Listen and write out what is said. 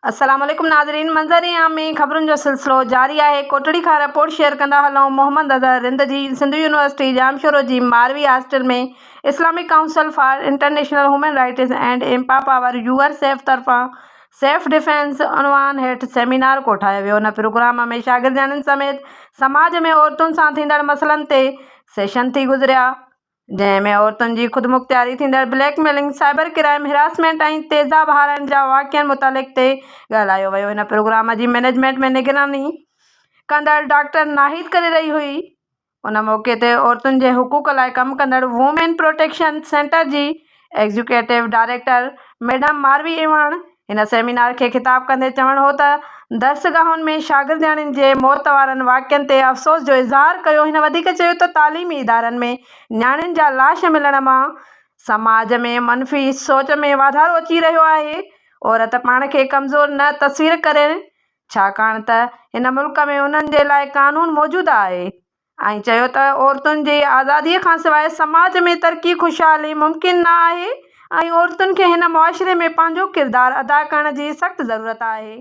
अस्सलाम वालेकुम नाज़रीन। मंज़र-ए-आम में ख़बरुनि जो सिलसिलो जारी आहे। कोटड़ी खां रिपोर्ट शेयर कंदा हलूं। मोहम्मद अज़हर रिंद जी सिंधु यूनिवर्सिटी जामशोरो जी मारवी हॉस्टल में Islamic council for international human rights and empower यूआरसेफ तरफ़ां सेल्फ डिफेंस उनवान हेठि सेमिनार कोठायो वियो। इन प्रोग्राम में शागिर्दनि समेत समाज में औरतुनि सां थींदड़ मसइलनि ते सेशन थी गुज़रिया, जंहिंमें औरतुनि जी ख़ुदमुख़्तियारी थींदड़ ब्लैकमेलिंग, साइबर क्राइम, हिरासमेंट ऐं तेज़ाब हाराइण जा वाक़िअनि मुतालिक़ ते ॻाल्हायो वियो। हिन प्रोग्राम जी मैनेजमेंट में निगरानी कंदड़ डॉक्टर नाहिद करे रही हुई। उन मौक़े ते औरतुनि जे हुक़ूक़ लाइ कमु कंदड़ वुमेन प्रोटेक्शन सेंटर जी एग्जीक्यूटिव डायरेक्टर मैडम मारवी इवान हिन सेमिनार खे ख़िताब कंदे चवणो हो त दर्सगाहुनि में शागिर्दनि जे मौत वारनि वाक़िअनि ते अफ़सोस जो इज़हार कयो। हिन वधीक चयो त तालीमी इदारनि में नियाणियुनि जा लाश मिलण मां समाज में मनफ़ी सोच में वाधारो अची रहियो आहे। औरत पाण खे कमज़ोर न तस्वीर करे, छाकाणि त हिन मुल्क में उन्हनि जे लाइ क़ानून मौजूदु आहे, ऐं चयो त औरतुनि जी आज़ादीअ खां सवाइ समाज में तरक़ी ख़ुशहाली मुमकिन न आहे ऐं औरतुनि खे हिन मुआशिरे में पंहिंजो किरदारु अदा करण जी सख़्तु ज़रूरत आहे।